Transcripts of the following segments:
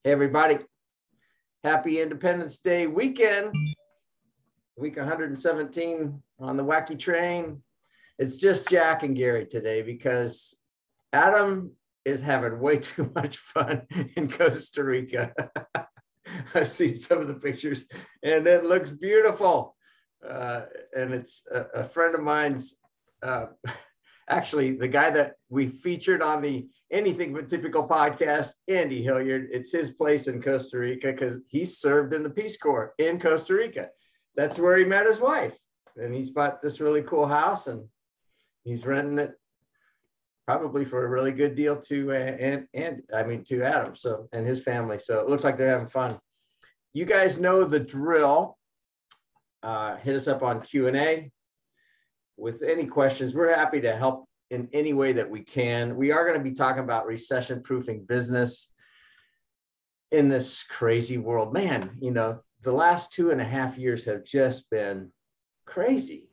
Hey, everybody. Happy Independence Day weekend. Week 117 on the wacky train. It's just Jack and Gary today because Adam is having way too much fun in Costa Rica. I've seen some of the pictures and it looks beautiful. And it's a friend of mine's, actually the guy that we featured on the Anything But Typical podcast, Andy Hilliard. It's his place in Costa Rica because he served in the Peace Corps in Costa Rica. That's where he met his wife. And he's bought this really cool house and he's renting it probably for a really good deal to Adam and his family. So it looks like they're having fun. You guys know the drill. Hit us up on Q&A with any questions. We're happy to help in any way that we can. We are going to be talking about recession-proofing business in this crazy world. Man, you know, the last 2.5 years have just been crazy.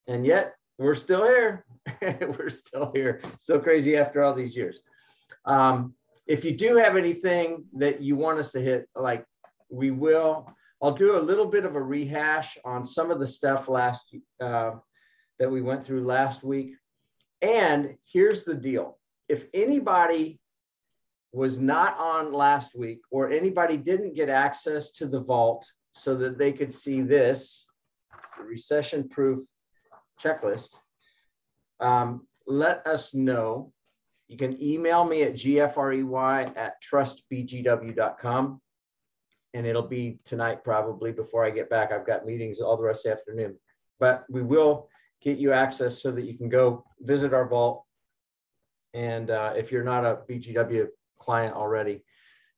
And yet we're still here. We're still here. So crazy after all these years. If you do have anything that you want us to hit, like we will, I'll do a little bit of a rehash on some of the stuff that we went through last week. And here's the deal. If anybody was not on last week or anybody didn't get access to the vault so that they could see this, the recession-proof checklist, let us know. You can email me at gfrey@trustbgw.com. And it'll be tonight probably before I get back. I've got meetings all the rest of the afternoon. But we will get you access so that you can go visit our vault. And if you're not a BGW client already,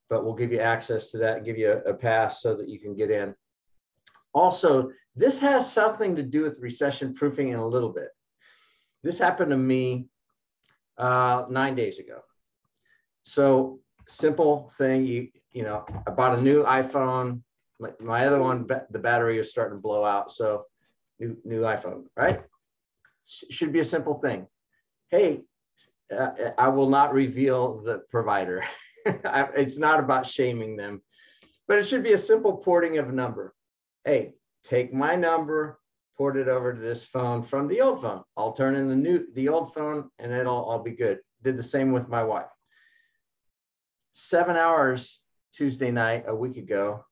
but we'll give you access to that and give you a pass so that you can get in. Also, this has something to do with recession proofing in a little bit. This happened to me 9 days ago. So simple thing, you know, I bought a new iPhone. My other one, the battery is starting to blow out. So new iPhone, right? Should be a simple thing. Hey, I will not reveal the provider. It's not about shaming them, but it should be a simple porting of a number. Hey, take my number, port it over to this phone from the old phone. I'll turn in the old phone and I'll be good. Did the same with my wife. 7 hours Tuesday night, a week ago,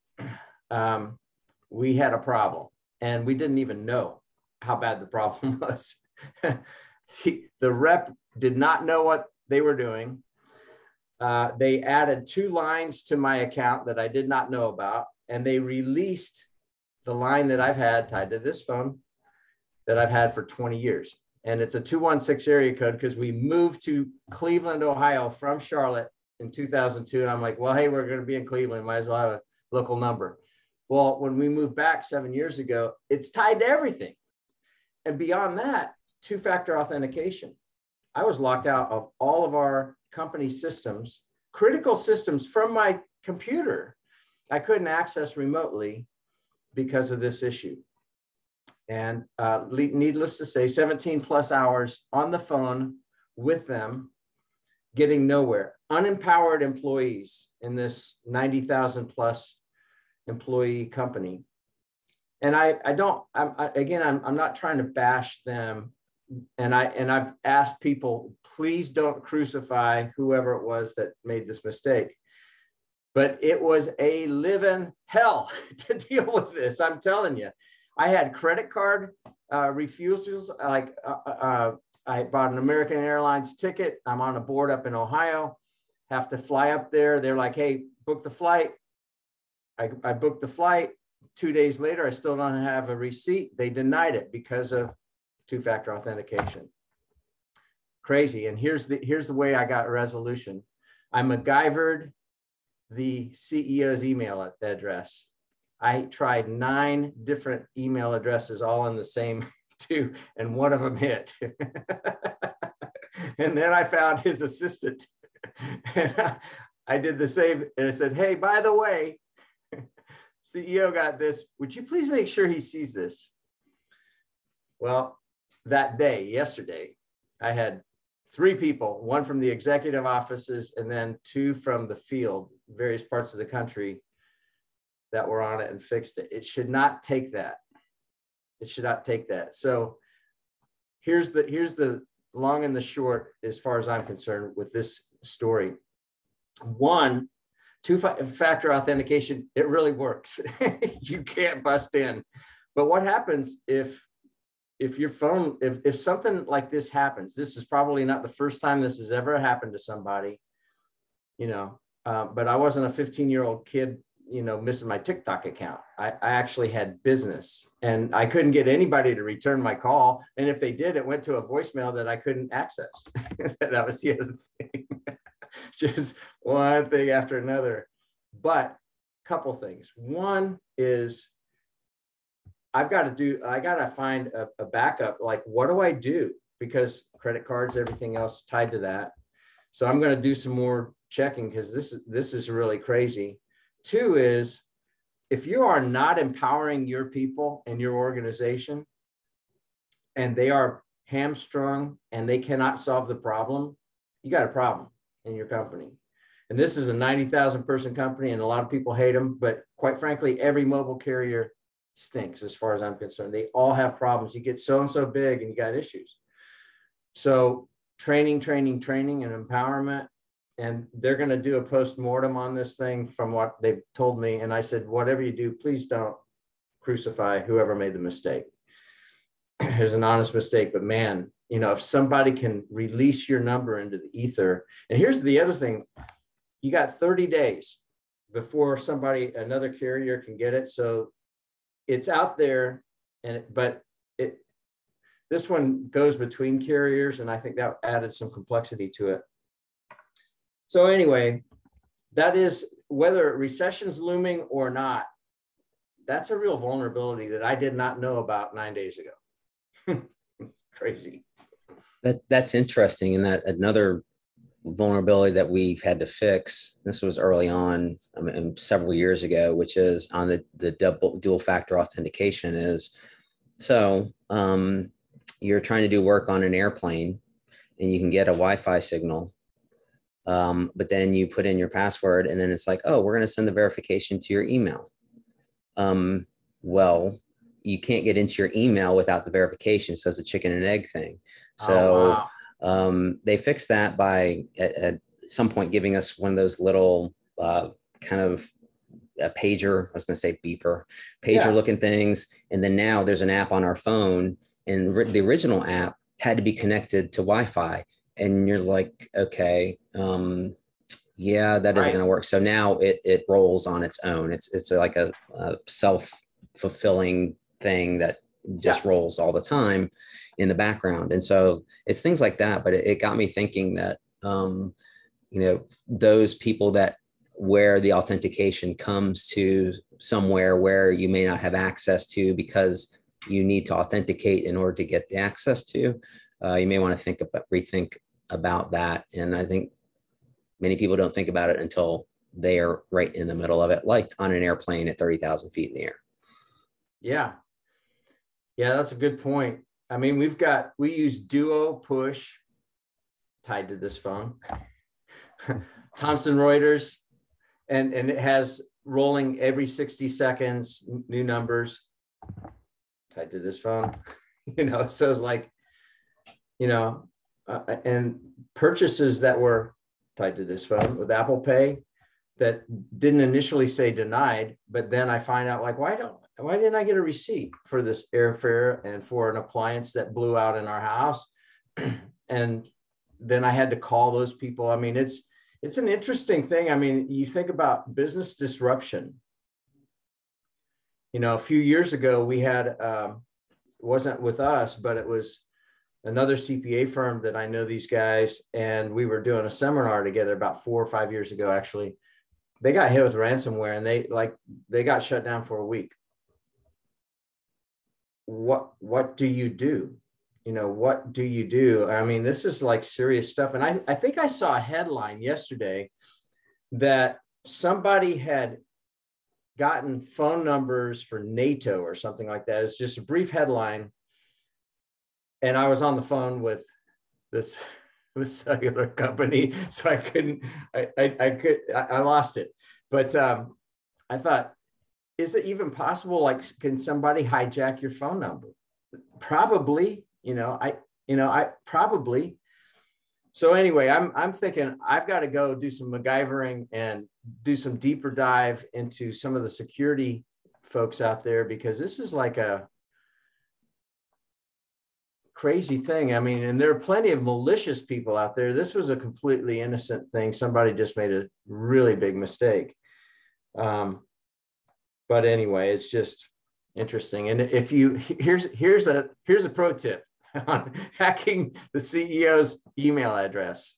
we had a problem and we didn't even know how bad the problem was. The rep did not know what they were doing. They added 2 lines to my account that I did not know about, and they released the line that I've had tied to this phone that I've had for 20 years. And it's a 216 area code because we moved to Cleveland, Ohio from Charlotte in 2002. And I'm like, well, hey, we're going to be in Cleveland. Might as well have a local number. Well, when we moved back 7 years ago, it's tied to everything. And beyond that, 2-factor authentication. I was locked out of all of our company systems, critical systems from my computer. I couldn't access remotely because of this issue. And needless to say, 17 plus hours on the phone with them, getting nowhere. Unempowered employees in this 90,000 plus employee company. And I'm not trying to bash them. And I've asked people, please don't crucify whoever it was that made this mistake. But it was a living hell to deal with this. I'm telling you, I had credit card refusals. Like I bought an American Airlines ticket. I'm on a board up in Ohio, have to fly up there. They're like, hey, book the flight. I booked the flight. 2 days later, I still don't have a receipt. They denied it because of 2-factor authentication. Crazy. And here's the way I got a resolution. I MacGyvered the CEO's email address. I tried 9 different email addresses all in the same 2, and one of them hit. And then I found his assistant. And I did the same. And I said, hey, by the way, CEO got this. Would you please make sure he sees this? Well, that day, yesterday, I had 3 people, 1 from the executive offices and then 2 from the field, various parts of the country, that were on it and fixed it. It should not take that. It should not take that. So here's the long and the short, as far as I'm concerned, with this story. 1, 2-factor authentication, it really works. You can't bust in. But what happens if your phone, if something like this happens? This is probably not the first time this has ever happened to somebody, but I wasn't a 15-year-old kid, missing my TikTok account. I actually had business, and I couldn't get anybody to return my call. And if they did, it went to a voicemail that I couldn't access. That was the other thing. Just one thing after another. But a couple things. One is I got to find a backup. Like, what do I do? Because credit cards, everything else tied to that. So I'm going to do some more checking, because this is really crazy. 2 is, if you are not empowering your people and your organization, and they are hamstrung and they cannot solve the problem, you got a problem in your company. And this is a 90,000 person company, and a lot of people hate them, but quite frankly, every mobile carrier stinks as far as I'm concerned. They all have problems. You get so big and you got issues. So training, and empowerment. And they're going to do a post-mortem on this thing from what they've told me. And I said, whatever you do, please don't crucify whoever made the mistake. It was an honest mistake, but man, if somebody can release your number into the ether. And here's the other thing. You got 30 days before another carrier can get it. So it's out there, but this one goes between carriers. And I think that added some complexity to it. So anyway, that is, whether recession's looming or not, that's a real vulnerability that I did not know about 9 days ago. Crazy. That's interesting. And that another vulnerability that we've had to fix, this was early on, several years ago, which is on the dual factor authentication is, so you're trying to do work on an airplane and you can get a Wi-Fi signal. But then you put in your password and then it's like, oh, we're going to send the verification to your email. Well, you can't get into your email without the verification. So it's a chicken and egg thing. So they fixed that by at some point giving us one of those little kind of a pager, I was going to say beeper, pager looking things. And then now there's an app on our phone, and the original app had to be connected to Wi-Fi. And you're like, okay, yeah, that isn't going to work. So now it rolls on its own. It's like a self-fulfilling thing that just rolls all the time in the background. And so it's things like that. But it got me thinking that, those people that where the authentication comes to somewhere where you may not have access to because you need to authenticate in order to get the access to, you may want to rethink about that. And I think many people don't think about it until they are right in the middle of it, like on an airplane at 30,000 feet in the air. Yeah, that's a good point. I mean, we use Duo Push tied to this phone, Thomson Reuters, and it has rolling every 60 seconds, new numbers tied to this phone, so it's like, and purchases that were tied to this phone with Apple Pay that didn't initially say denied, but then I find out, like, why didn't I get a receipt for this airfare and for an appliance that blew out in our house? And then I had to call those people. I mean, it's an interesting thing. I mean, you think about business disruption. A few years ago, we had, it wasn't with us, but it was another CPA firm that I know these guys, and we were doing a seminar together about 4 or 5 years ago, actually. They got hit with ransomware, and they got shut down for a week. What do you do? What do you do? I mean, this is like serious stuff. And I think I saw a headline yesterday that somebody had gotten phone numbers for NATO or something like that. It's just a brief headline. And I was on the phone with this cellular company, so I couldn't. I lost it. But I thought, is it even possible? Like, can somebody hijack your phone number? Probably. I probably. So anyway, I'm thinking I've got to go do some MacGyvering and do some deeper dive into some of the security folks out there, because this is like a crazy thing. I mean, and there are plenty of malicious people out there. This was a completely innocent thing. Somebody just made a really big mistake. But anyway, it's just interesting. And if you, here's a pro tip on hacking the CEO's email address.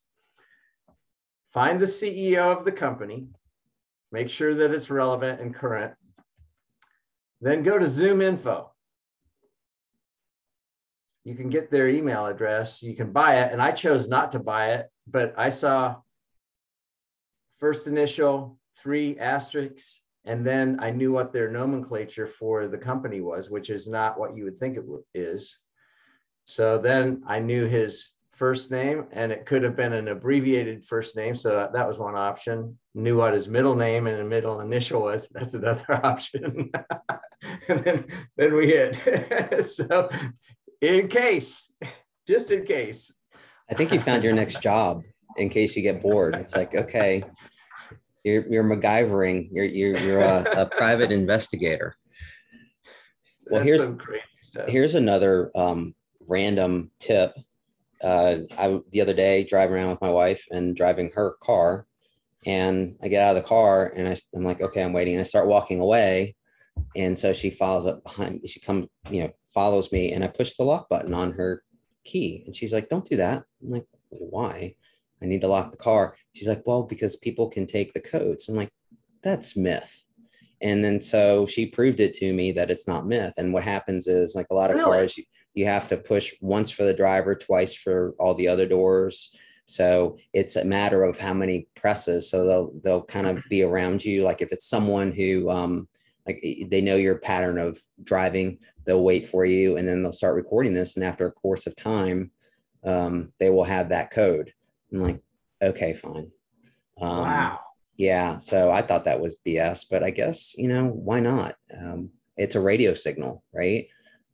Find the CEO of the company, make sure that it's relevant and current, then go to Zoom Info. You can get their email address, you can buy it. And I chose not to buy it, but I saw first initial, 3 asterisks, and then I knew what their nomenclature for the company was, which is not what you would think it is. So then I knew his first name, and it could have been an abbreviated first name. So that was one option. Knew what his middle name and a middle initial was. That's another option. And then we hit. So just in case. I think you found your next job in case you get bored. It's like, okay, you're MacGyvering. You're a private investigator. Well, here's another random tip. The other day, driving around with my wife and driving her car, and I get out of the car and I'm like, okay, I'm waiting, and I start walking away, and so she follows up behind me. She comes, follows me, and I push the lock button on her key, and she's like, don't do that. I'm like, why? I need to lock the car. She's like, well, because people can take the codes. I'm like, that's myth. And then so she proved it to me that it's not myth. And what happens is, like a lot of cars, you have to push once for the driver, twice for all the other doors. So it's a matter of how many presses. So they'll kind of be around you. Like if it's someone who like they know your pattern of driving, they'll wait for you, and then they'll start recording this. And after a course of time, they will have that code. I'm like, okay, fine. Wow. Yeah. So I thought that was BS, but I guess, why not? It's a radio signal, right?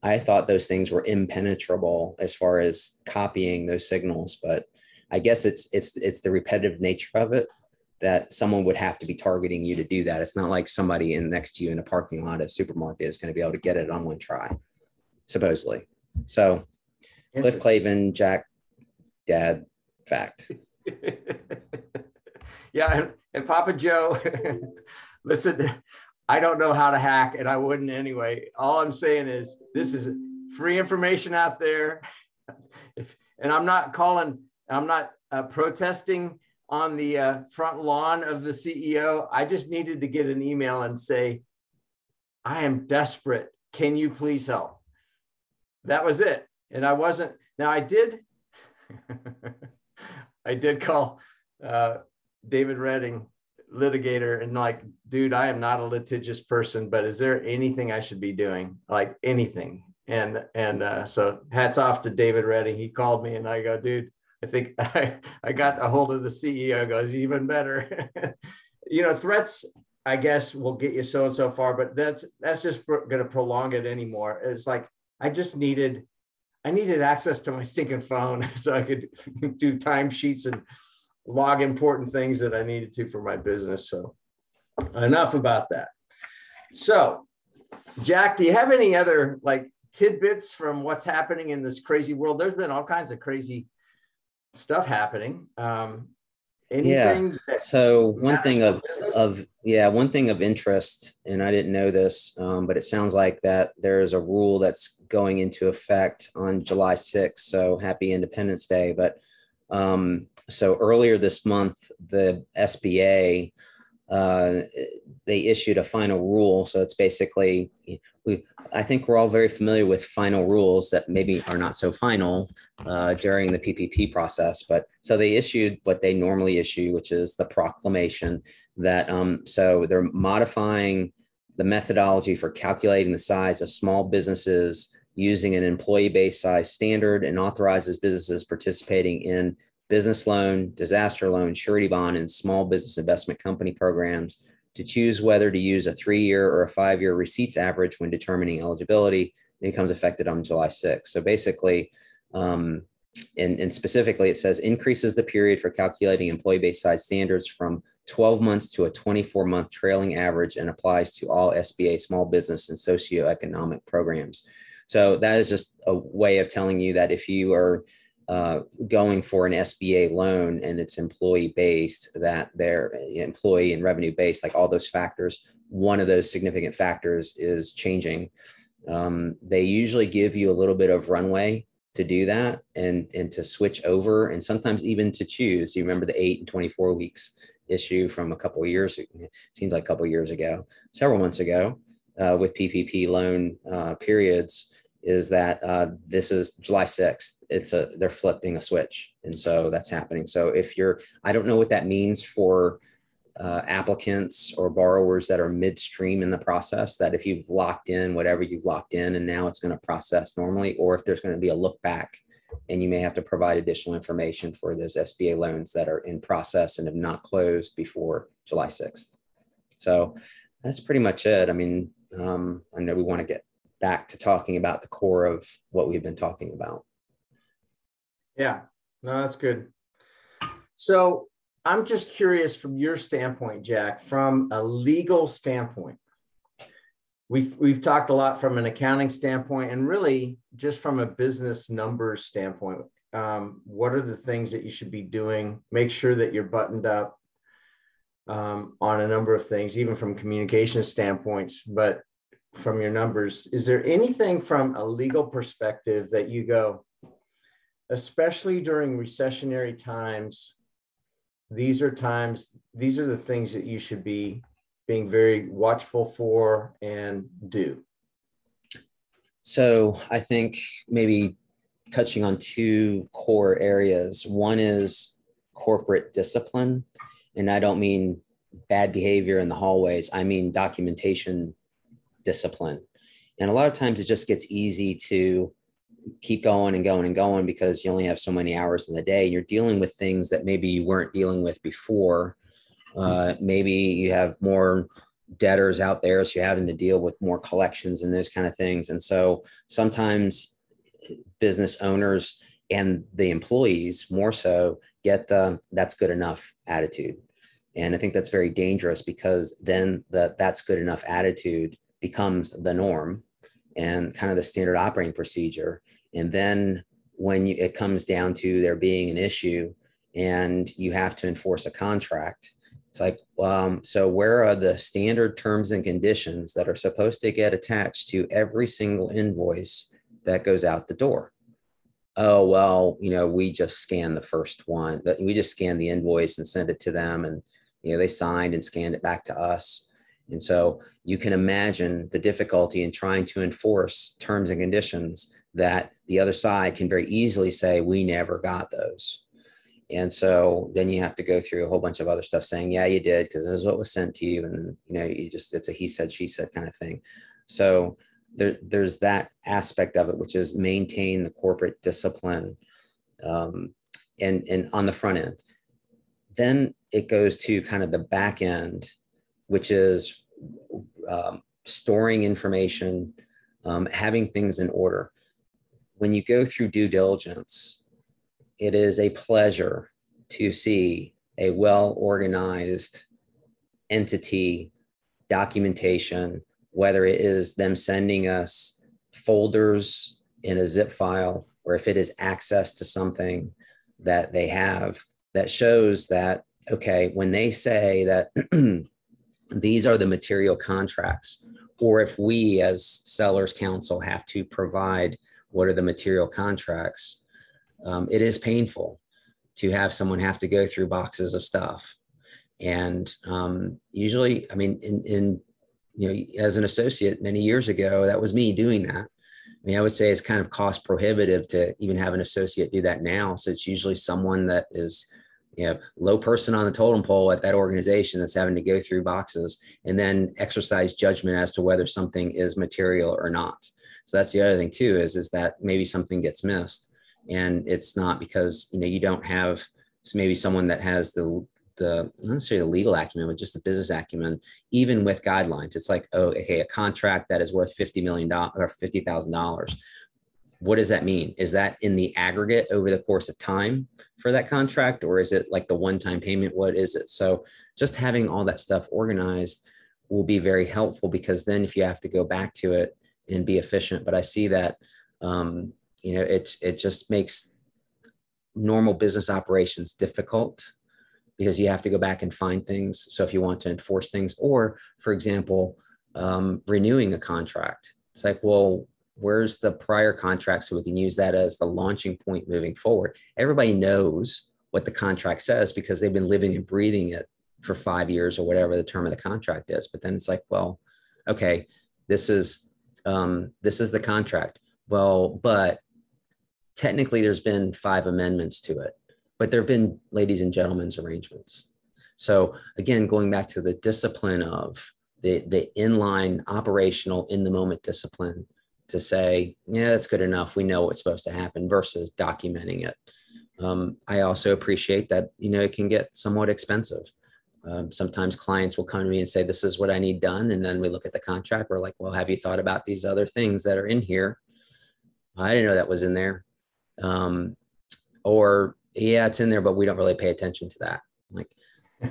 I thought those things were impenetrable as far as copying those signals, but I guess it's the repetitive nature of it that someone would have to be targeting you to do that. It's not like somebody next to you in a parking lot of a supermarket is going to be and get it on one try, supposedly. So Cliff Clavin, Jack, Dad, fact. Yeah. And Papa Joe, listen, I don't know how to hack, and I wouldn't anyway. All I'm saying is this is free information out there. And I'm not protesting on the front lawn of the CEO. I just needed to get an email and say, I am desperate. Can you please help? That was it. And I wasn't. Now I did call David Redding, litigator, and like, dude, I am not a litigious person, but is there anything I should be doing? Like anything? And so hats off to David Redding. He called me and I go, dude, I think I got a hold of the CEO. Goes, even better. Threats, I guess, will get you so and so far, but that's just going to prolong it anymore. It's like, I needed access to my stinking phone so I could do timesheets and log important things that I needed to for my business. So enough about that. So Jack, do you have any other like tidbits from what's happening in this crazy world? There's been all kinds of crazy stuff happening. Anything? Yeah. So one thing of interest, and I didn't know this, but it sounds like that there's a rule that's going into effect on July 6th. So happy Independence Day. But so earlier this month, the SBA, they issued a final rule. So it's basically, I think we're all very familiar with final rules that maybe are not so final during the PPP process. But so they issued what they normally issue, which is the proclamation that so they're modifying the methodology for calculating the size of small businesses using an employee-based size standard, and authorizes businesses participating in business loan, disaster loan, surety bond, and small business investment company programs to choose whether to use a 3-year or a 5-year receipts average when determining eligibility. It becomes effective on July 6th. So basically, and specifically, it says increases the period for calculating employee-based size standards from 12 months to a 24-month trailing average and applies to all SBA small business and socioeconomic programs. So that is just a way of telling you that if you are going for an SBA loan and it's employee-based, that their employee and revenue-based, like all those factors, one of those significant factors is changing. They usually give you a little bit of runway to do that and to switch over, and sometimes even to choose. You remember the 8 and 24 weeks issue from a couple of years, it seems like a couple of years ago, several months ago, with PPP loan periods, is that this is July 6th. They're flipping a switch. And so that's happening. So if I don't know what that means for applicants or borrowers that are midstream in the process, that if you've locked in whatever you've locked in and now it's going to process normally, or if there's going to be a look back and you may have to provide additional information for those SBA loans that are in process and have not closed before July 6th. So that's pretty much it. I mean, I know we want to get back to talking about the core of what we've been talking about. Yeah, no, that's good. So I'm just curious from your standpoint, Jack, from a legal standpoint. We've talked a lot from an accounting standpoint and really just from a business numbers standpoint. What are the things that you should be doing? Make sure that you're buttoned up on a number of things, even from communication standpoints, but from your numbers. Is there anything from a legal perspective that you go, especially during recessionary times, these are the things that you should be being very watchful for and do? So I think maybe touching on 2 core areas. One is corporate discipline. And I don't mean bad behavior in the hallways. I mean documentation discipline. And a lot of times it just gets easy to keep going and going and going because you only have so many hours in the day. You're dealing with things that maybe you weren't dealing with before. Maybe you have more debtors out there, so you're having to deal with more collections and those kind of things. And so sometimes business owners and the employees more so get the that's good enough attitude. And I think that's very dangerous because then that's good enough attitude becomes the norm and kind of the standard operating procedure. And then when it comes down to there being an issue and you have to enforce a contract, it's like, so where are the standard terms and conditions that are supposed to get attached to every single invoice that goes out the door? Oh, well, we just scan the first one. We just scan the invoice and send it to them. And, they signed and scanned it back to us. And so you can imagine the difficulty in trying to enforce terms and conditions that the other side can very easily say, we never got those. And so then you have to go through a whole bunch of other stuff saying, yeah, you did, because this is what was sent to you. And, it's a he said, she said kind of thing. So there's that aspect of it, which is maintain the corporate discipline and on the front end. Then it goes to kind of the back end, which is storing information, having things in order. When you go through due diligence, it is a pleasure to see a well-organized entity documentation, whether it is them sending us folders in a zip file, or if it is access to something that they have that shows that, okay, when they say that these are the material contracts, or if we as sellers counsel have to provide what are the material contracts, it is painful to have someone have to go through boxes of stuff. And usually, I mean, as an associate many years ago, that was me doing that. I mean, I would say it's kind of cost prohibitive to even have an associate do that now. So it's usually someone that is, low person on the totem pole at that organization that's having to go through boxes and then exercise judgment as to whether something is material or not. So that's the other thing too, is that maybe something gets missed and it's not because, you don't have maybe someone that has not necessarily the legal acumen, but just the business acumen, even with guidelines. It's like, oh, okay, a contract that is worth $50 million or $50,000. What does that mean? Is that in the aggregate over the course of time for that contract? Or is it like the one-time payment? What is it? So just having all that stuff organized will be very helpful, because then if you have to go back to it and be efficient, but I see that, it just makes normal business operations difficult, because you have to go back and find things. So if you want to enforce things, or for example, renewing a contract, it's like, well, where's the prior contract so we can use that as the launching point moving forward? Everybody knows what the contract says because they've been living and breathing it for 5 years or whatever the term of the contract is. But then it's like, well, okay, this is the contract. Well, but technically there's been 5 amendments to it, but there've been ladies and gentlemen's arrangements. So again, going back to the discipline of the inline operational in the moment discipline, to say, yeah, that's good enough, we know what's supposed to happen, versus documenting it. I also appreciate that, it can get somewhat expensive. Sometimes clients will come to me and say, this is what I need done. And then we look at the contract. We're like, well, have you thought about these other things that are in here? I didn't know that was in there. Or yeah, it's in there, but we don't really pay attention to that. I'm like,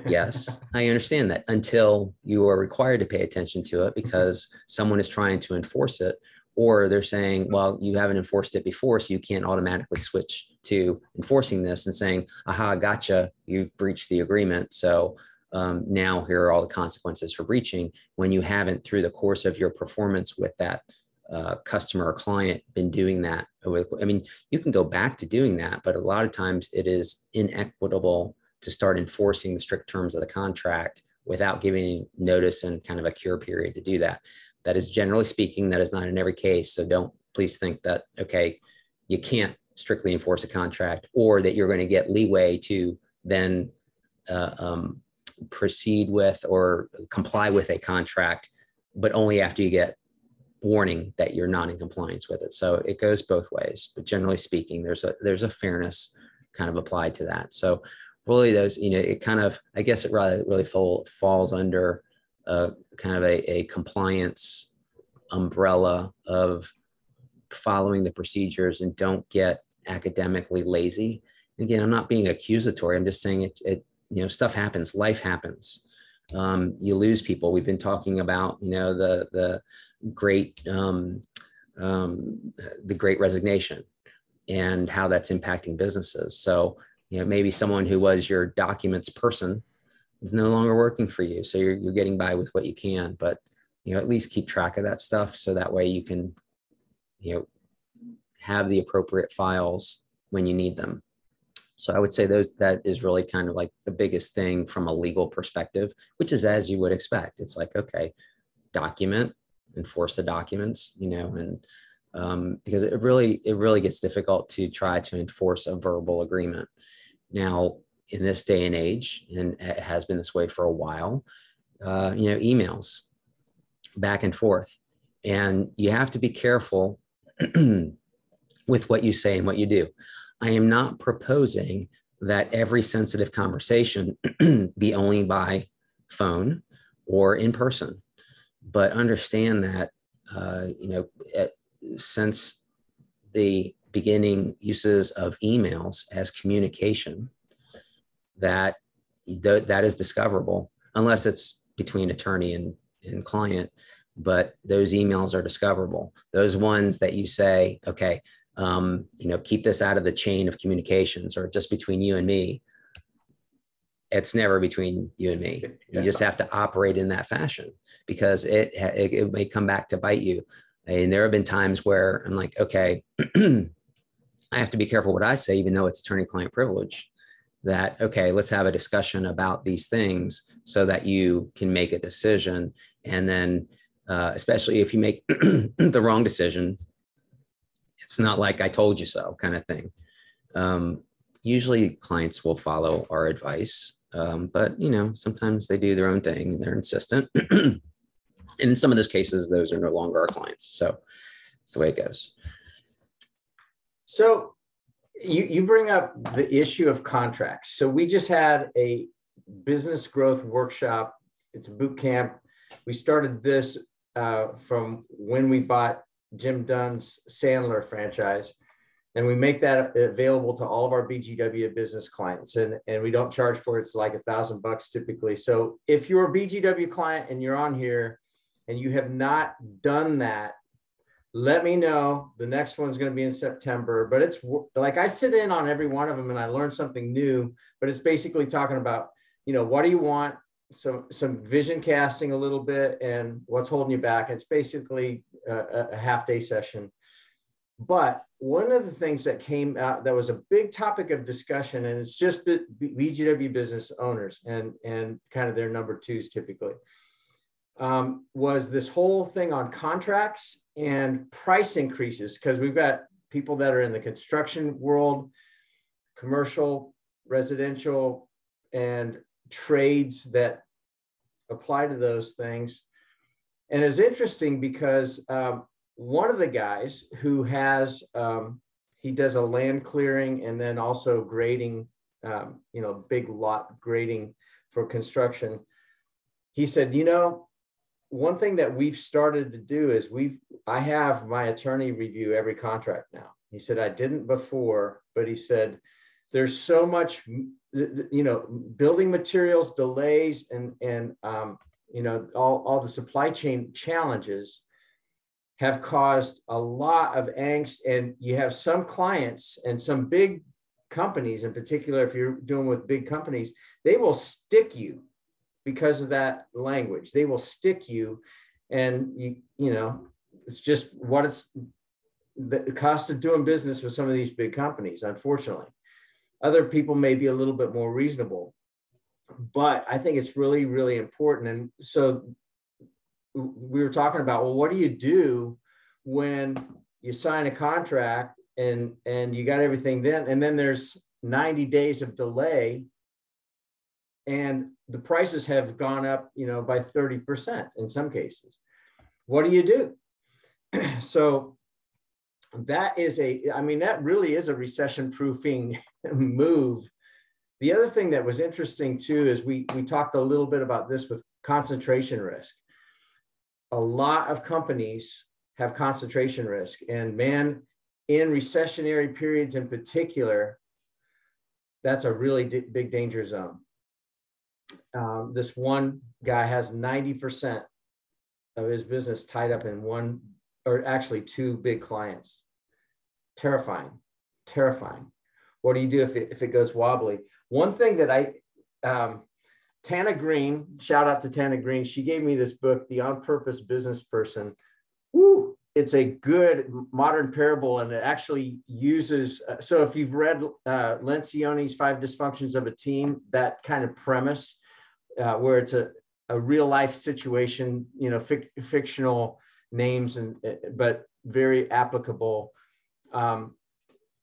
yes, I understand that, until you are required to pay attention to it because someone is trying to enforce it, or they're saying, well, you haven't enforced it before, so you can't automatically switch to enforcing this and saying, aha, gotcha, you've breached the agreement. So now here are all the consequences for breaching, when you haven't, through the course of your performance with that customer or client, been doing that. I mean, you can go back to doing that, but a lot of times it is inequitable to start enforcing the strict terms of the contract without giving notice and kind of a cure period to do that. That is, generally speaking, that is not in every case. So don't please think that, okay, you can't strictly enforce a contract, or that you're going to get leeway to then proceed with or comply with a contract, but only after you get warning that you're not in compliance with it. So it goes both ways, but generally speaking, there's a fairness kind of applied to that. So really those, it kind of, I guess it really falls under kind of a compliance umbrella of following the procedures, and don't get academically lazy. Again, I'm not being accusatory. I'm just saying it stuff happens, life happens. You lose people. We've been talking about, the great resignation and how that's impacting businesses. So, maybe someone who was your documents person is no longer working for you. So you're getting by with what you can, but, at least keep track of that stuff. So that way you can, have the appropriate files when you need them. So I would say that is really kind of like the biggest thing from a legal perspective, which is as you would expect. It's like, okay, document, enforce the documents, and because it really gets difficult to try to enforce a verbal agreement. Now, in this day and age, and it has been this way for a while, emails back and forth, and you have to be careful with what you say and what you do. I am not proposing that every sensitive conversation be only by phone or in person, but understand that, since the beginning uses of emails as communication, that is discoverable, unless it's between attorney and client, but those emails are discoverable. Those ones that you say, okay, keep this out of the chain of communications, or just between you and me. It's never between you and me. You just have to operate in that fashion, because it may come back to bite you. And there have been times where I'm like, okay, I have to be careful what I say, even though it's attorney-client privilege. That, okay, let's have a discussion about these things so that you can make a decision. And then, especially if you make the wrong decision, it's not like I told you so kind of thing. Usually clients will follow our advice, but sometimes they do their own thing and they're insistent. And in some of those cases, those are no longer our clients. So it's the way it goes. So You bring up the issue of contracts. So we just had a business growth workshop. It's a boot camp. We started this from when we bought Jim Dunn's Sandler franchise, and we make that available to all of our BGW business clients. And we don't charge for it. It's like $1,000 typically. So if you're a BGW client and you're on here and you have not done that, let me know. The next one's going to be in September, but it's like I sit in on every one of them and I learn something new, but it's basically talking about, what do you want? Some vision casting a little bit and what's holding you back. It's basically a half-day session. But one of the things that came out that was a big topic of discussion, and it's just BGW business owners and kind of their number twos typically, was this whole thing on contracts and price increases, because we've got people that are in the construction world, commercial, residential, and trades that apply to those things. And it's interesting because one of the guys who has, he does a land clearing and then also grading, big lot grading for construction. He said, one thing that we've started to do is I have my attorney review every contract now. He said, I didn't before, but he said, there's so much, building materials delays and all the supply chain challenges have caused a lot of angst. And you have some clients and some big companies in particular, if you're dealing with big companies, they will stick you because of that language. They will stick you, and it's just what it's the cost of doing business with some of these big companies, unfortunately. Other people may be a little bit more reasonable, but I think it's really, really important. And so we were talking about, well, what do you do when you sign a contract and you got everything then, and then there's 90 days of delay and the prices have gone up, by 30% in some cases. What do you do? So that really is a recession-proofing move. The other thing that was interesting too is we talked a little bit about this with concentration risk. A lot of companies have concentration risk, and man, in recessionary periods in particular, that's a really big danger zone. This one guy has 90% of his business tied up in one, or actually two big clients. Terrifying. What do you do if it goes wobbly? One thing that Tana Green, shout out to Tana Green, she gave me this book, The On Purpose Business Person. Woo! It's a good modern parable, and it actually uses, so if you've read Lencioni's 5 Dysfunctions of a Team, that kind of premise, where it's a real life situation, fictional names, but very applicable.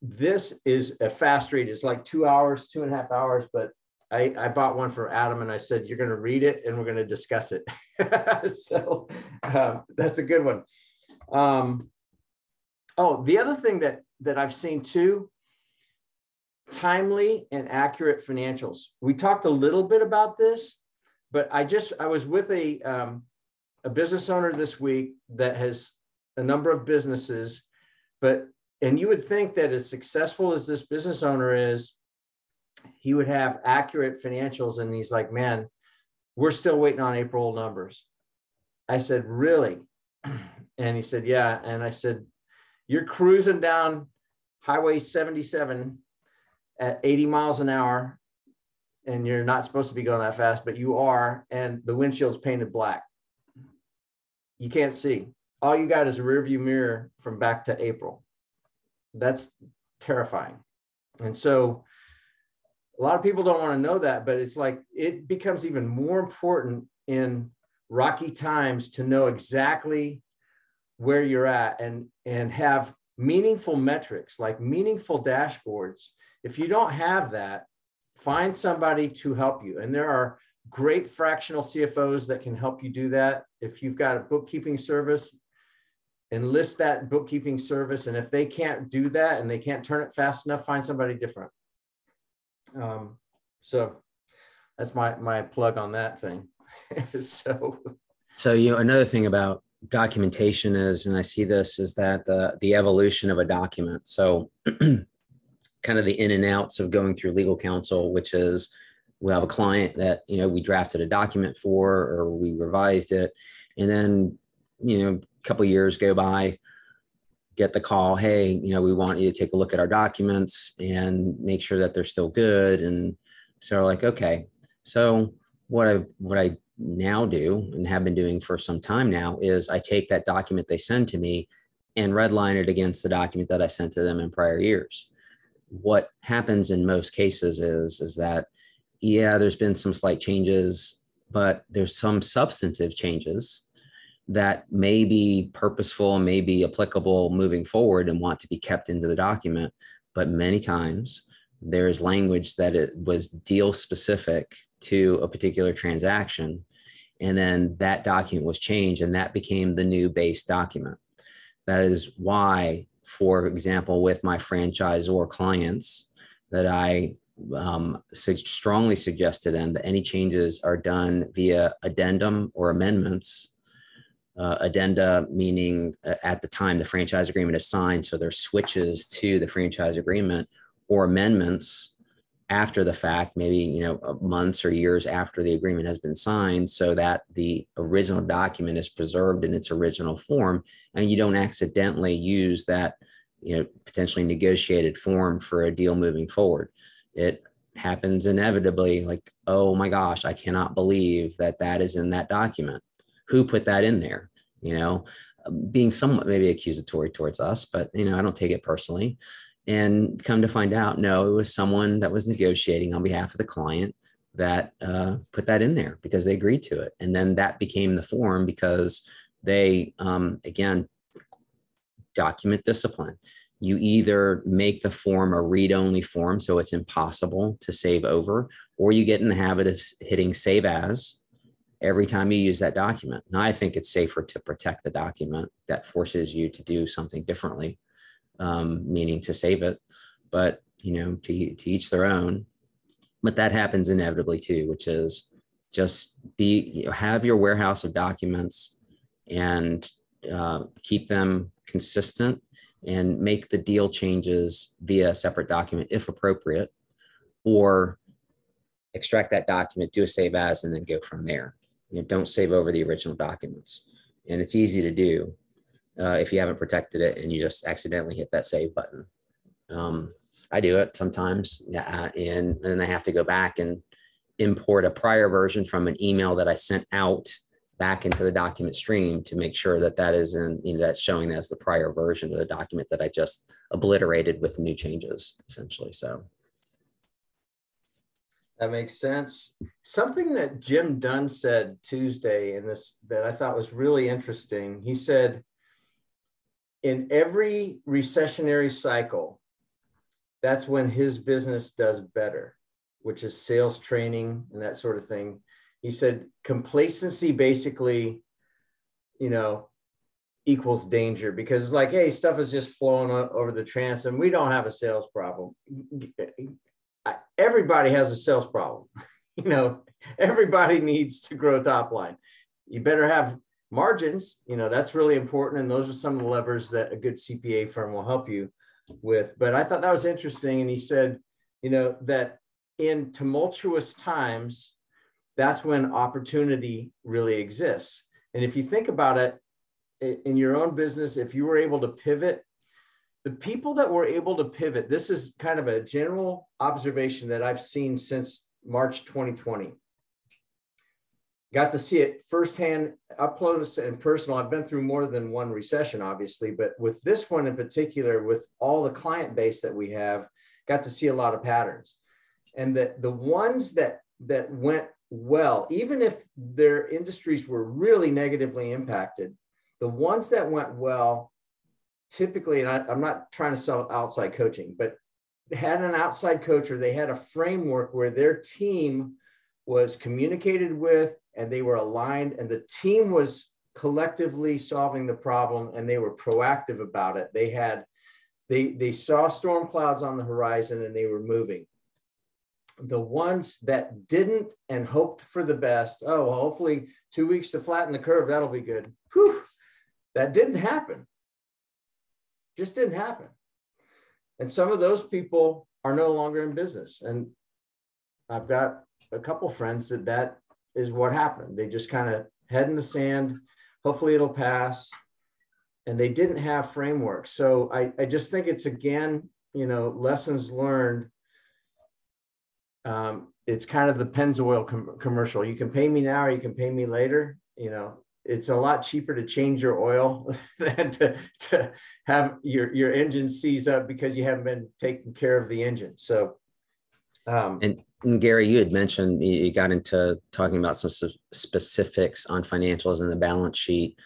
This is a fast read. It's like 2 hours, 2.5 hours, but I bought one for Adam and I said, you're going to read it and we're going to discuss it. So that's a good one. The other thing that I've seen too, timely and accurate financials. We talked a little bit about this, but I was with a business owner this week that has a number of businesses, and you would think that as successful as this business owner is, he would have accurate financials. And he's like, man, we're still waiting on April numbers. I said, really? And he said, yeah. And I said, you're cruising down Highway 77 at 80 miles an hour, and you're not supposed to be going that fast, but you are. And the windshield's painted black. You can't see. All you got is a rearview mirror from back to April. That's terrifying. And so a lot of people don't want to know that, but it's like, it becomes even more important in rocky times to know exactly where you're at and have meaningful metrics, like meaningful dashboards. If you don't have that, find somebody to help you. And there are great fractional CFOs that can help you do that. If you've got a bookkeeping service, enlist that bookkeeping service. And if they can't do that and they can't turn it fast enough, find somebody different. So that's my plug on that thing. So another thing about documentation is, and I see this, is that the evolution of a document. So kind of the in and outs of going through legal counsel, which is we have a client that, we drafted a document for, or we revised it. And then, a couple of years go by, get the call, hey, we want you to take a look at our documents and make sure that they're still good. And so like, okay, so what I now do and have been doing for some time now is I take that document they send to me and redline it against the document that I sent to them in prior years. What happens in most cases is that, yeah, there's been some slight changes, but there's some substantive changes that may be purposeful and may be applicable moving forward and want to be kept into the document. But many times there's language that it was deal specific to a particular transaction. And then that document was changed and that became the new base document. That is why, for example, with my franchisor clients, that I strongly suggest to them that any changes are done via addendum or amendments. Addenda meaning at the time the franchise agreement is signed, so there's switches to the franchise agreement, or amendments after the fact, maybe months or years after the agreement has been signed, so that the original document is preserved in its original form, and you don't accidentally use that potentially negotiated form for a deal moving forward. It happens inevitably, like, oh my gosh, I cannot believe that is in that document. Who put that in there? Being somewhat maybe accusatory towards us, but I don't take it personally. And come to find out, no, it was someone that was negotiating on behalf of the client that put that in there because they agreed to it. And then that became the form because they, again, document discipline. You either make the form a read-only form, so it's impossible to save over, or you get in the habit of hitting save as every time you use that document. Now, I think it's safer to protect the document that forces you to do something differently, meaning to save it, but to each their own. But that happens inevitably too, which is just have your warehouse of documents and keep them consistent and make the deal changes via a separate document if appropriate, or extract that document, do a save as, and then go from there. Don't save over the original documents. And it's easy to do if you haven't protected it and you just accidentally hit that save button. I do it sometimes, and then I have to go back and import a prior version from an email that I sent out back into the document stream to make sure that is that's showing as the prior version of the document that I just obliterated with new changes, essentially. So that makes sense. Something that Jim Dunn said Tuesday in this that I thought was really interesting. He said, in every recessionary cycle, that's when his business does better, which is sales training and that sort of thing. He said complacency basically, equals danger, because it's like, hey, stuff is just flowing over the transom. We don't have a sales problem. Everybody has a sales problem. Everybody needs to grow top line. You better have margins. That's really important. And those are some of the levers that a good CPA firm will help you with. But I thought that was interesting. And he said, that in tumultuous times, that's when opportunity really exists. And if you think about it in your own business, if you were able to pivot, the people that were able to pivot, this is kind of a general observation that I've seen since March 2020. Got to see it firsthand, up close and personal. I've been through more than one recession, obviously, but with this one in particular, with all the client base that we have, got to see a lot of patterns. And the ones that went well, even if their industries were really negatively impacted, the ones that went well, typically, and I'm not trying to sell outside coaching, but had an outside coach, or they had a framework where their team was communicated with and they were aligned and the team was collectively solving the problem, and they were proactive about it. They saw storm clouds on the horizon and they were moving. The ones that didn't and hoped for the best, oh, well, hopefully 2 weeks to flatten the curve, that'll be good. Whew, that didn't happen. Just didn't happen. And some of those people are no longer in business. And I've got a couple friends that is what happened. They just kind of head in the sand. Hopefully it'll pass. And they didn't have frameworks. So I just think it's, again, lessons learned. It's kind of the Pennzoil commercial. You can pay me now or you can pay me later. It's a lot cheaper to change your oil than to have your engine seize up because you haven't been taking care of the engine. So, and Gary, you had mentioned you got into talking about some specifics on financials and the balance sheet.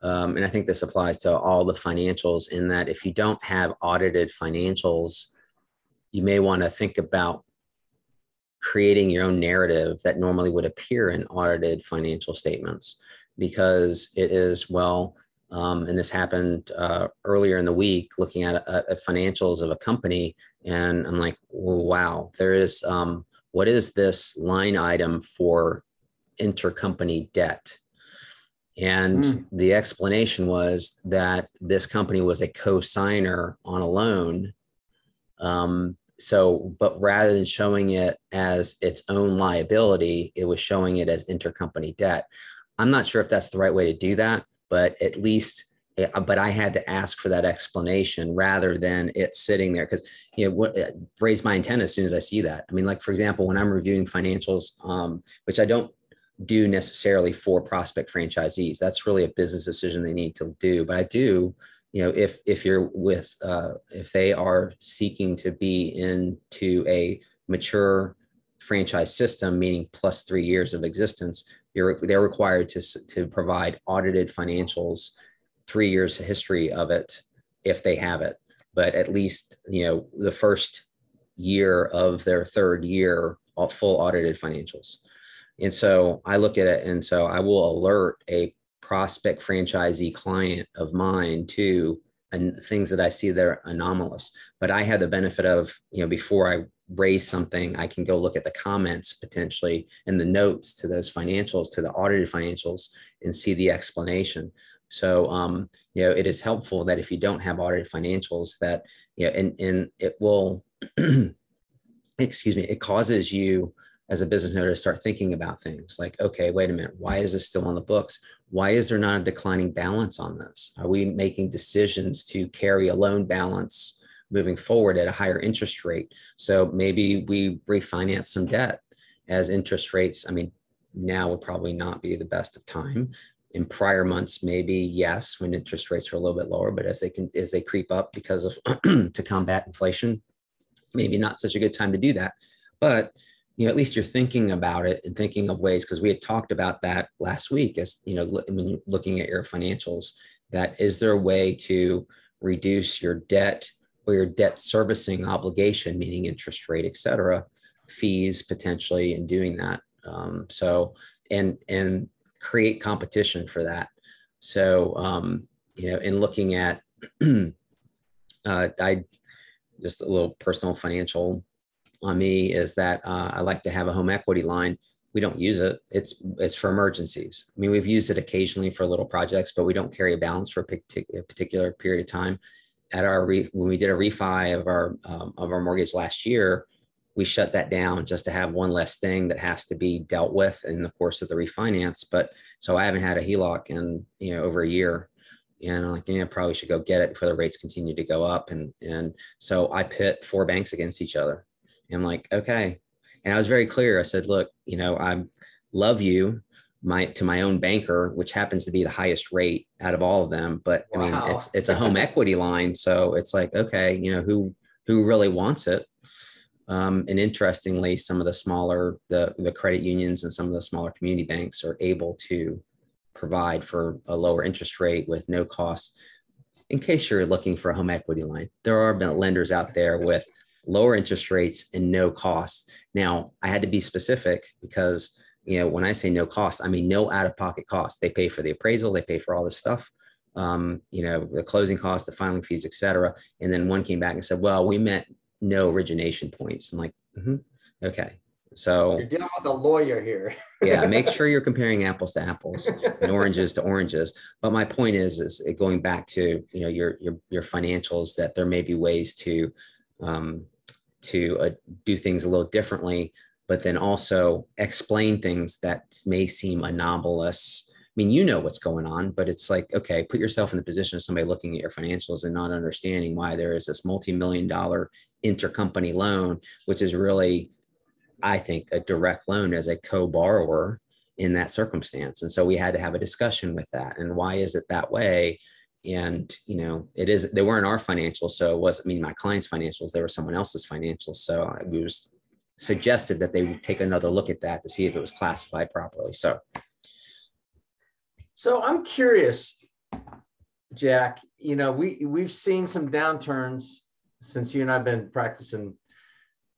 And I think this applies to all the financials, in that if you don't have audited financials, you may want to think about creating your own narrative that normally would appear in audited financial statements, because it is, and this happened earlier in the week, looking at financials of a company, and I'm like, wow, there is, what is this line item for intercompany debt? And the explanation was that this company was a co-signer on a loan. But rather than showing it as its own liability, it was showing it as intercompany debt. I'm not sure if that's the right way to do that, but at least, but I had to ask for that explanation rather than it sitting there, because, raise my antenna as soon as I see that. I mean, like, for example, when I'm reviewing financials, which I don't do necessarily for prospect franchisees, that's really a business decision they need to do. But I do, if you're with, if they are seeking to be into a mature franchise system, meaning plus 3 years of existence, they're required to provide audited financials, 3 years history of it, if they have it. But at least, the first year of their third year, all full audited financials. And so I look at it, and so I will alert a prospect franchisee client of mine to and things that I see that are anomalous. But I had the benefit of, before I raise something, I can go look at the comments potentially and the notes to those financials, to the audited financials, and see the explanation. So, it is helpful that if you don't have audited financials, that, and it will, it causes you as a business owner to start thinking about things like, okay, wait a minute, why is this still on the books? Why is there not a declining balance on this? Are we making decisions to carry a loan balance moving forward at a higher interest rate? So maybe we refinance some debt as interest rates. I mean, now would probably not be the best of time. In prior months, maybe yes, when interest rates are a little bit lower, but as they creep up because of to combat inflation, maybe not such a good time to do that. But at least you're thinking about it and thinking of ways, because we had talked about that last week, as when you're looking at your financials, that is there a way to reduce your debt or your debt servicing obligation, meaning interest rate, et cetera, fees potentially in doing that. And create competition for that. So, in looking at, I just a little personal financial on me is that I like to have a home equity line. We don't use it. It's for emergencies. I mean, we've used it occasionally for little projects, but we don't carry a balance for a particular period of time. When we did a refi of our mortgage last year, we shut that down just to have one less thing that has to be dealt with in the course of the refinance. But so I haven't had a HELOC in over a year. And I'm like, I probably should go get it before the rates continue to go up. And so I pit 4 banks against each other. And I'm like, okay. And I was very clear. I said, look, I love you to my own banker, which happens to be the highest rate out of all of them. But wow. I mean, it's a home equity line. So it's like, okay, who really wants it? And interestingly, some of the smaller, the credit unions and some of the smaller community banks are able to provide for a lower interest rate with no cost. In case you're looking for a home equity line, there are lenders out there with lower interest rates and no costs. Now, I had to be specific because when I say no cost, I mean no out-of-pocket cost. They pay for the appraisal, they pay for all this stuff, the closing costs, the filing fees, et cetera. And then one came back and said, well, we meant no origination points. I'm like, okay. So you're dealing with a lawyer here. Yeah, make sure you're comparing apples to apples and oranges to oranges. But my point is going back to your financials, that there may be ways to do things a little differently, but then also explain things that may seem anomalous. I mean, what's going on, but it's like, okay, put yourself in the position of somebody looking at your financials and not understanding why there is this multi-million-dollar intercompany loan, which is really, I think, a direct loan as a co-borrower in that circumstance. And so we had to have a discussion with that. And why is it that way? And, they weren't our financials. So it wasn't my client's financials. They were someone else's financials. So we was suggested that they would take another look at that to see if it was classified properly. So I'm curious, Jack, we've seen some downturns since you and I've been practicing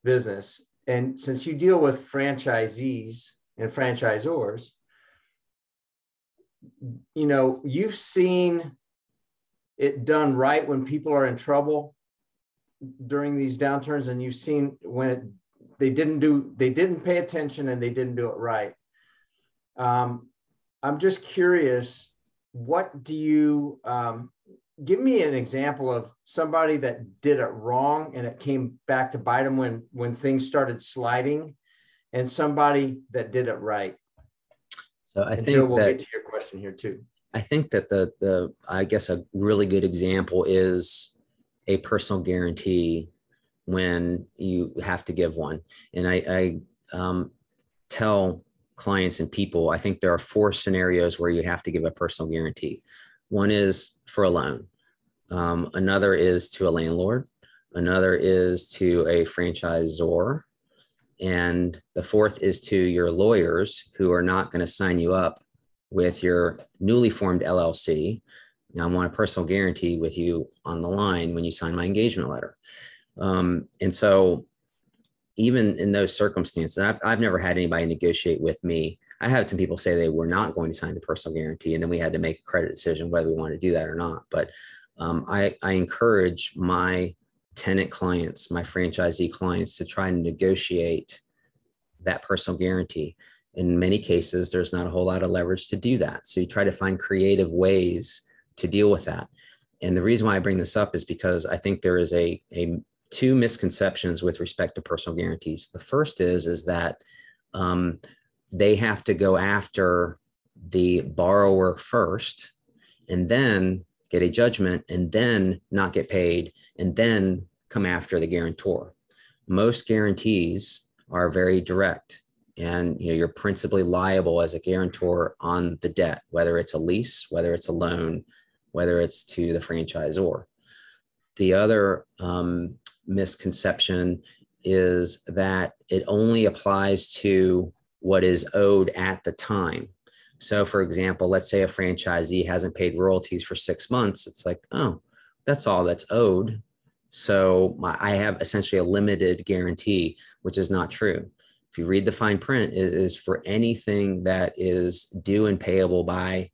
business. And since you deal with franchisees and franchisors, you've seen it done right when people are in trouble during these downturns, and you've seen when they didn't pay attention and they didn't do it right. I'm just curious, what do you give me an example of somebody that did it wrong and it came back to bite them when things started sliding, and somebody that did it right? So I think we'll get to your question here too. I think that I guess a really good example is a personal guarantee when you have to give one. And I tell clients and people, I think there are 4 scenarios where you have to give a personal guarantee. One is for a loan. Another is to a landlord. Another is to a franchisor. And the 4th is to your lawyers, who are not going to sign you up with your newly formed LLC. Now, I want a personal guarantee with you on the line when you sign my engagement letter. And so even in those circumstances, I've never had anybody negotiate with me. I had some people say they were not going to sign the personal guarantee, and then we had to make a credit decision whether we want to do that or not. But I encourage my tenant clients, my franchisee clients, to try and negotiate that personal guarantee. In many cases, there's not a whole lot of leverage to do that. So you try to find creative ways to deal with that. And the reason why I bring this up is because I think there is a 2 misconceptions with respect to personal guarantees. The first is that they have to go after the borrower first, and then get a judgment, and then not get paid, and then come after the guarantor. Most guarantees are very direct, and you're principally liable as a guarantor on the debt, whether it's a lease, whether it's a loan, whether it's to the franchisor. The other misconception is that it only applies to what is owed at the time. So for example, let's say a franchisee hasn't paid royalties for 6 months. It's like, oh, that's all that's owed. So I have essentially a limited guarantee, which is not true. If you read the fine print, it is for anything that is due and payable by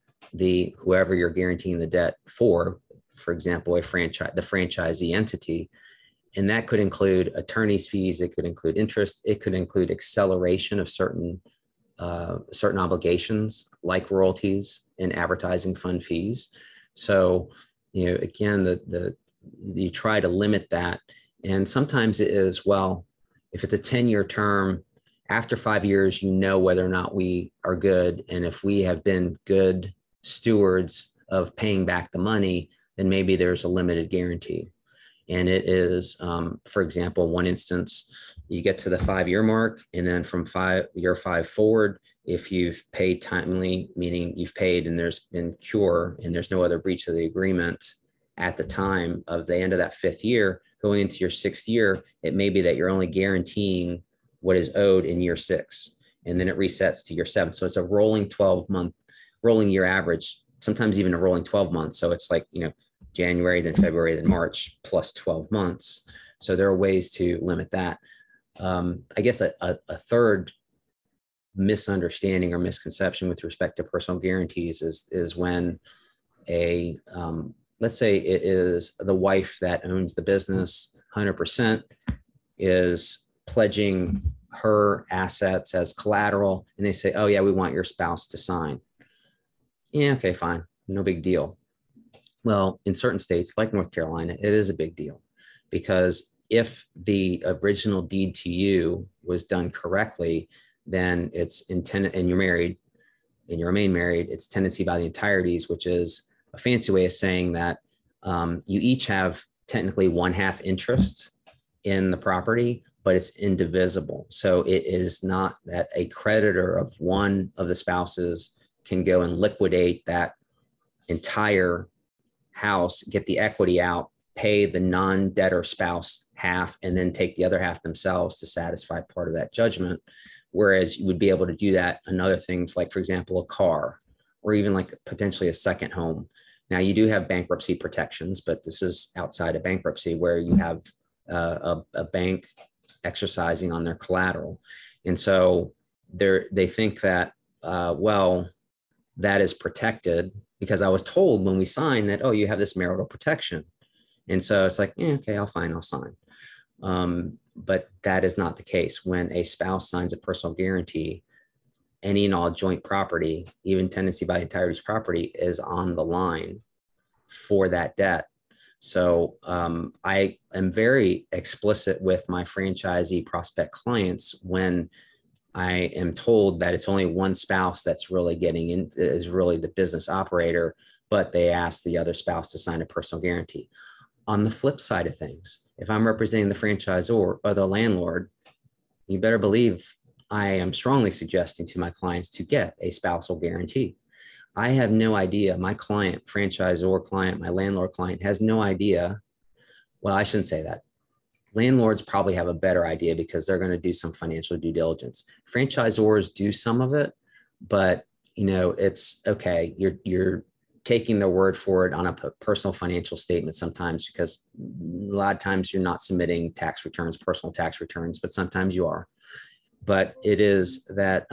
whoever you're guaranteeing the debt for example, the franchisee entity. And that could include attorney's fees. It could include interest. It could include acceleration of certain obligations like royalties and advertising fund fees. So, again, you try to limit that. And sometimes it is, well, if it's a 10-year term, after 5 years, whether or not we are good. And if we have been good stewards of paying back the money, then maybe there's a limited guarantee. And it is, for example, one instance, you get to the 5-year mark, and then from year 5 forward, if you've paid timely, meaning you've paid and there's been cure and there's no other breach of the agreement at the time of the end of that 5th year, going into your 6th year, it may be that you're only guaranteeing what is owed in year 6, and then it resets to year 7. So it's a rolling year average, sometimes even a rolling 12 months. So it's like, January, then February, then March, plus 12 months. So there are ways to limit that. I guess a third misunderstanding or misconception with respect to personal guarantees is when a let's say it is the wife that owns the business 100% is pledging her assets as collateral, and they say, oh yeah, we want your spouse to sign. Yeah, okay, fine, no big deal. Well, in certain states like North Carolina, it is a big deal, because if the original deed to you was done correctly, then it's intended, and you're married and you remain married, it's tenancy by the entireties, which is a fancy way of saying that you each have technically 1/2 interest in the property, but it's indivisible. So it is not that a creditor of one of the spouses can go and liquidate that entire house, get the equity out, pay the non-debtor spouse half, and then take the other half themselves to satisfy part of that judgment. Whereas you would be able to do that on other things, like, for example, a car, or even like potentially a second home. Now, you do have bankruptcy protections, but this is outside of bankruptcy, where you have a bank exercising on their collateral. And so they think that, well, that is protected because I was told when we signed that, oh, you have this marital protection. And so it's like, okay, I'll sign. But that is not the case. When a spouse signs a personal guarantee, any and all joint property, even tenancy by the entirety's property, is on the line for that debt. So I am very explicit with my franchisee prospect clients when I am told that it's only one spouse that's really getting in, is really the business operator, but they ask the other spouse to sign a personal guarantee. On the flip side of things, if I'm representing the franchisor or the landlord, you better believe I am strongly suggesting to my clients to get a spousal guarantee. I have no idea. My client, franchisor client, my landlord client has no idea. Well, I shouldn't say that. Landlords probably have a better idea because they're going to do some financial due diligence. Franchisors do some of it, but it's okay. You're taking their word for it on a personal financial statement sometimes, because a lot of times you're not submitting tax returns, personal tax returns, but sometimes you are. But it is that,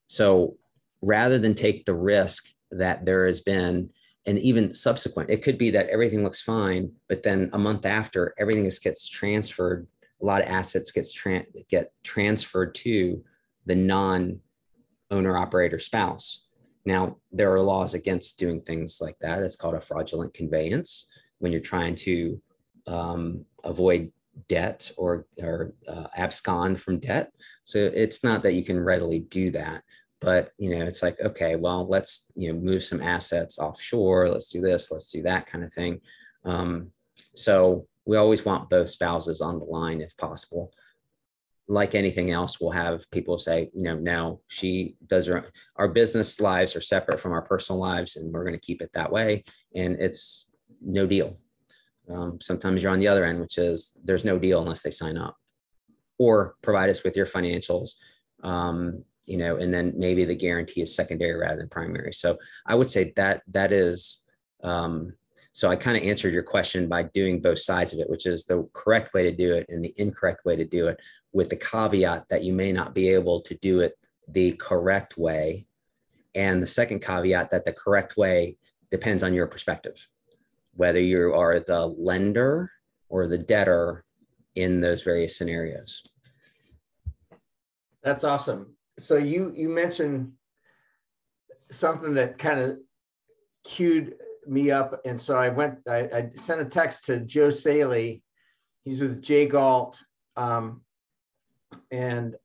so rather than take the risk that there has been, and even subsequent, it could be that everything looks fine, but then a month after, everything gets transferred. A lot of assets get transferred to the non-owner operator spouse. Now, there are laws against doing things like that. It's called a fraudulent conveyance, when you're trying to avoid debt or abscond from debt. So it's not that you can readily do that. But, it's like, okay, well, let's, move some assets offshore. Let's do this, let's do that kind of thing. So we always want both spouses on the line if possible. Like anything else, we'll have people say, no, she does our business lives are separate from our personal lives, and we're going to keep it that way. And it's no deal. Sometimes you're on the other end, which is there's no deal unless they sign up or provide us with your financials. And then maybe the guarantee is secondary rather than primary. So I would say that is, so I kind of answered your question by doing both sides of it, which is the correct way to do it and the incorrect way to do it, with the caveat that you may not be able to do it the correct way. And the second caveat that the correct way depends on your perspective, whether you are the lender or the debtor in those various scenarios. That's awesome. So you mentioned something that kind of queued me up. And so I sent a text to Joe Saley. He's with Jay Galt. And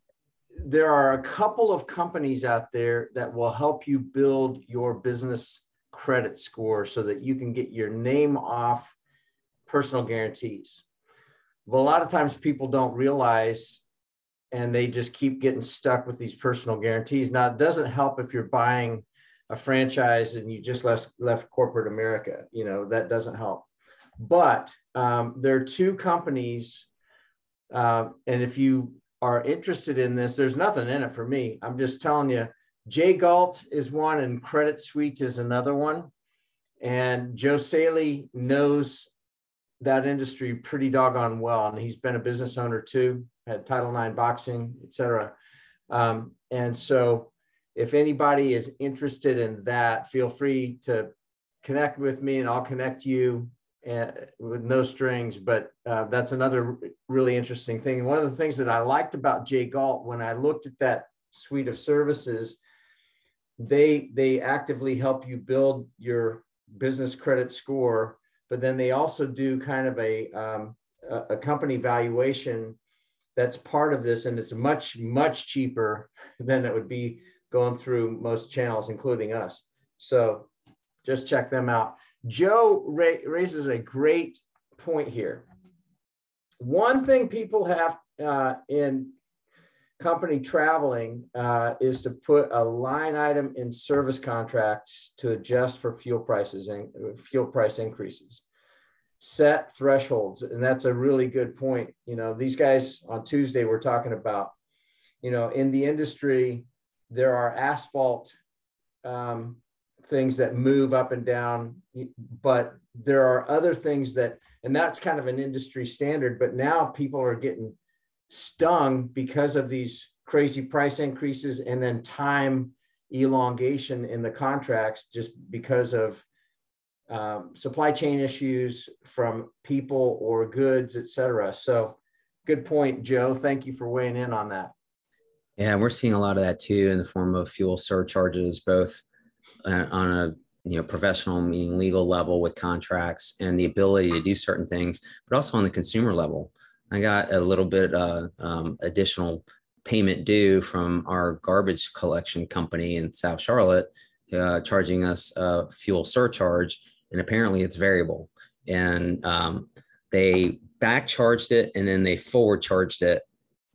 there are a couple of companies out there that will help you build your business credit score so that you can get your name off personal guarantees. Well, a lot of times people don't realize, and they just keep getting stuck with these personal guarantees. Now, it doesn't help if you're buying a franchise and you just left corporate America, that doesn't help. But there are two companies, and if you are interested in this, there's nothing in it for me. I'm just telling you, Jay Galt is one and Credit Suite is another one. And Joe Saley knows that industry pretty doggone well. And he's been a business owner too, had Title IX boxing, et cetera. And so if anybody is interested in that, feel free to connect with me and I'll connect you with no strings. But that's another really interesting thing. One of the things that I liked about Jay Galt, when I looked at that suite of services, they actively help you build your business credit score, but then they also do kind of a company valuation that's part of this, and it's much cheaper than it would be going through most channels, including us. So just check them out. Joe raises a great point here. One thing people have in company traveling is to put a line item in service contracts to adjust for fuel prices and fuel price increases. Set thresholds, and that's a really good point. You know, these guys on Tuesday were talking about, you know, in the industry, there are asphalt things that move up and down, but there are other things that, and that's kind of an industry standard, but now people are getting stung because of these crazy price increases and then time elongation in the contracts just because of supply chain issues from people or goods, et cetera. So good point, Joe. Thank you for weighing in on that. Yeah, we're seeing a lot of that too in the form of fuel surcharges, both on a professional, meaning legal level with contracts and the ability to do certain things, but also on the consumer level. I got a little bit additional payment due from our garbage collection company in South Charlotte, charging us a fuel surcharge, and apparently it's variable. And they back charged it and then they forward charged it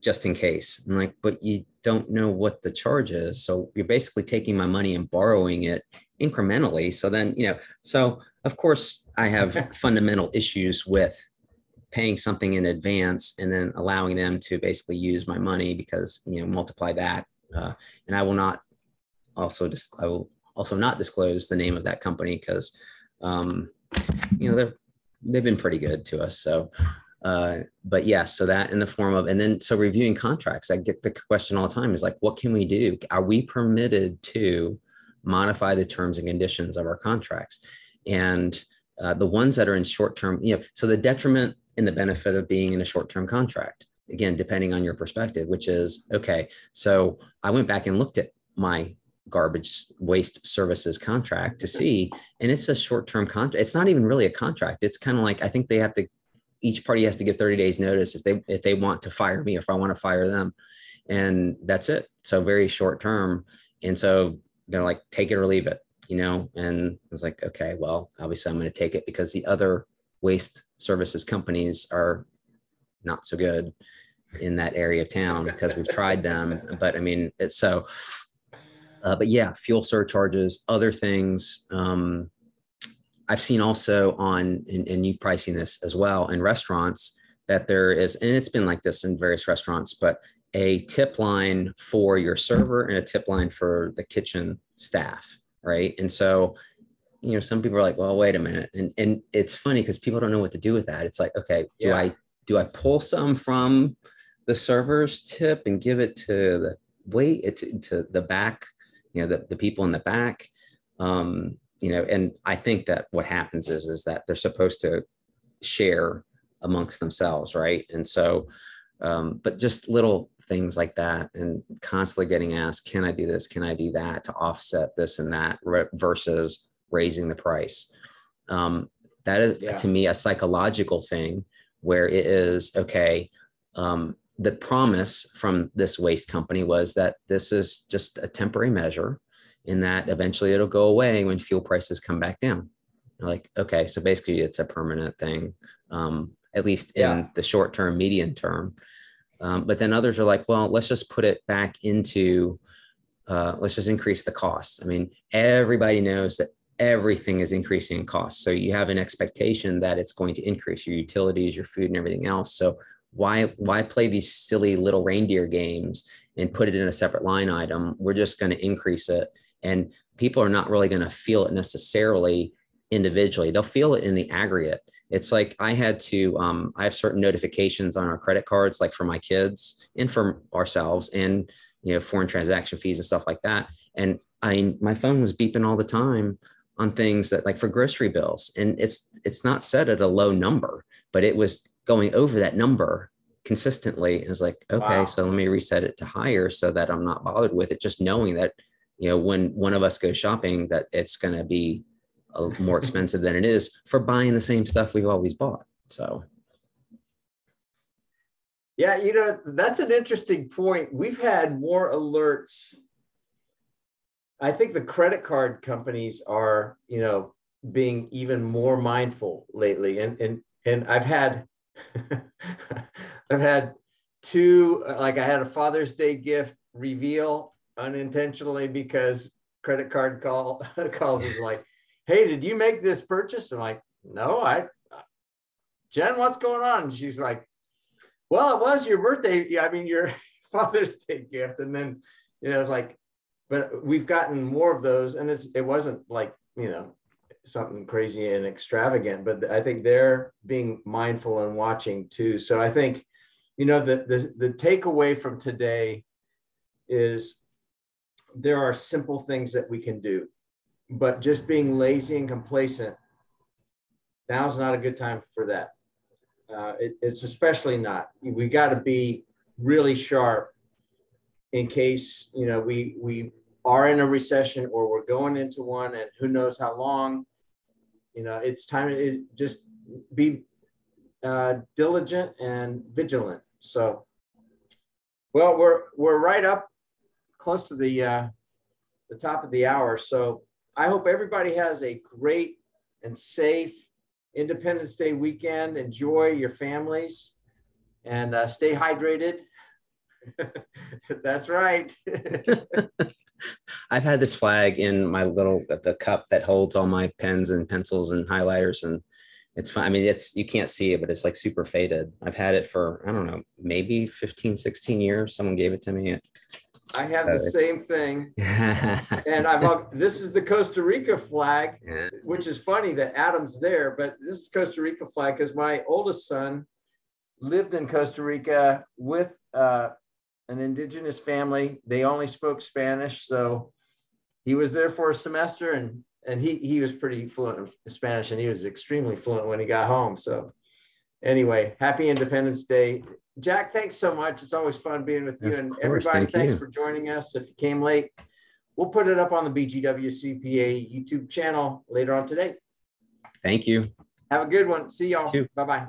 just in case. I'm like, but you don't know what the charge is. So you're basically taking my money and borrowing it incrementally. So then, so of course I have fundamental issues with paying something in advance and then allowing them to basically use my money because, multiply that. And I will also not disclose the name of that company because, they've been pretty good to us. So, but yeah, so that in the form of, and then, so reviewing contracts, I get the question all the time is like, what can we do? Are we permitted to modify the terms and conditions of our contracts? And the ones that are in short-term, so the detriment and the benefit of being in a short-term contract, again, depending on your perspective, which is, okay, so I went back and looked at my garbage waste services contract to see, and it's a short-term contract. It's not even really a contract. It's kind of like, I think each party has to give 30 days notice if they want to fire me, if I want to fire them. And that's it. So very short term. And so they're like, take it or leave it, and I was like, okay, well, obviously I'm going to take it because the other waste services companies are not so good in that area of town because we've tried them. But I mean, it's so, but yeah, fuel surcharges, other things. I've seen also and you pricing this as well in restaurants that there is, and it's been like this in various restaurants, but a tip line for your server and a tip line for the kitchen staff. Right. And so, some people are like, well, wait a minute. And it's funny because people don't know what to do with that. It's like, okay, do I pull some from the server's tip and give it to to the back, the people in the back, and I think that what happens is that they're supposed to share amongst themselves. Right. And so, but just little things like that and constantly getting asked, can I do this? Can I do that to offset this and that versus raising the price? That is to me a psychological thing where it is, okay, the promise from this waste company was that this is just a temporary measure and that eventually it'll go away when fuel prices come back down. You're like, okay, so basically it's a permanent thing, at least in the short term, medium term. But then others are like, well, let's just put it back into, let's just increase the costs. I mean, everybody knows that everything is increasing in cost. So you have an expectation that it's going to increase your utilities, your food and everything else. So why play these silly little reindeer games and put it in a separate line item? We're just going to increase it. And people are not really going to feel it necessarily individually. They'll feel it in the aggregate. It's like I had to, I have certain notifications on our credit cards, like for my kids and for ourselves. And, foreign transaction fees and stuff like that. And my phone was beeping all the time on things that, like, for grocery bills. And it's not set at a low number, but it was going over that number consistently. It was like, okay, wow. So let me reset it to higher so that I'm not bothered with it. Just knowing that, when one of us goes shopping, that it's going to be more expensive than it is for buying the same stuff we've always bought. So. Yeah, that's an interesting point. We've had more alerts. I think the credit card companies are, being even more mindful lately. And I've had I've had two, like I had a Father's Day gift reveal unintentionally because credit card calls is like, hey, did you make this purchase? I'm like, no, Jen, what's going on? And she's like, well, it was your birthday. Yeah, I mean, your Father's Day gift. And then, it's like, but we've gotten more of those, and it wasn't like, something crazy and extravagant, but I think they're being mindful and watching too. So I think, the takeaway from today is there are simple things that we can do, but just being lazy and complacent, now's not a good time for that. It's especially not. We got to be really sharp in case, we are in a recession or we're going into one, and who knows how long. It's time to just be diligent and vigilant. So, well, we're right up close to the top of the hour. So I hope everybody has a great and safe Independence Day weekend. Enjoy your families and stay hydrated. That's right. I've had this flag in my the cup that holds all my pens and pencils and highlighters, and it's fine. I mean, you can't see it, but it's like super faded. I've had it for, I don't know, maybe 15, 16 years. Someone gave it to me. I have the same thing. And this is the Costa Rica flag, which is funny that Adam's there, but this is Costa Rica flag because my oldest son lived in Costa Rica with an indigenous family. They only spoke Spanish. So he was there for a semester, and he was pretty fluent in Spanish, and he was extremely fluent when he got home. So anyway, happy Independence Day. Jack, thanks so much. It's always fun being with you. And everybody, thanks for joining us. If you came late, we'll put it up on the BGW CPA YouTube channel later on today. Thank you. Have a good one. See y'all. Bye-bye.